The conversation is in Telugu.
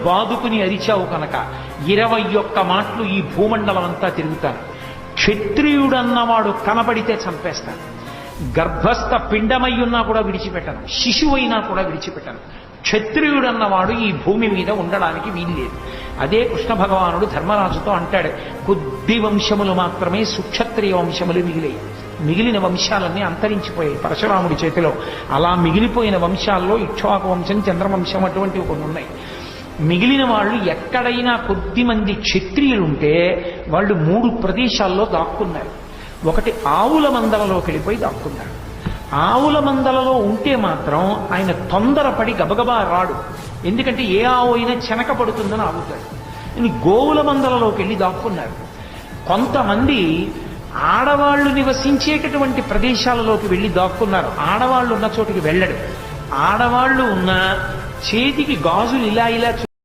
బాదుకుని అరిచావు కనుక 21 మాటలు ఈ భూమండలం అంతా తిరుగుతాను. క్షత్రియుడన్నవాడు కనబడితే చంపేస్తాను. గర్భస్థ పిండమయ్యున్నా కూడా విడిచిపెట్టను, శిశువైనా కూడా విడిచిపెట్టను. క్షత్రియుడన్నవాడు ఈ భూమి మీద ఉండడానికి వీల్లేదు. అదే కృష్ణ భగవానుడు ధర్మరాజుతో అంటాడు, కొద్ది వంశములు మాత్రమే సుక్షత్రియ వంశములు మిగిలాయి, మిగిలిన వంశాలన్నీ అంతరించిపోయాయి పరశురాముడి చేతిలో. అలా మిగిలిపోయిన వంశాల్లో ఇక్ష్వాకు వంశం, చంద్రవంశం అటువంటివి కొన్ని ఉన్నాయి. మిగిలిన వాళ్ళు ఎక్కడైనా కొద్ది మంది క్షత్రియులుంటే వాళ్ళు 3 ప్రదేశాల్లో దాక్కున్నారు. ఒకటి ఆవుల మందలలోకి వెళ్ళిపోయి దాక్కున్నారు. ఆవుల మందలలో ఉంటే మాత్రం ఆయన తొందరపడి గబగబా రాడు, ఎందుకంటే ఏ ఆవు అయినా చెనక పడుతుందని ఆగుతాడు. గోవుల మందలలోకి వెళ్ళి దాక్కున్నారు. కొంతమంది ఆడవాళ్లు నివసించేటటువంటి ప్రదేశాలలోకి వెళ్ళి దాక్కున్నారు. ఆడవాళ్ళు ఉన్న చోటికి వెళ్ళడు. ఆడవాళ్లు ఉన్న చేతికి గాజులు ఇలా ఇలా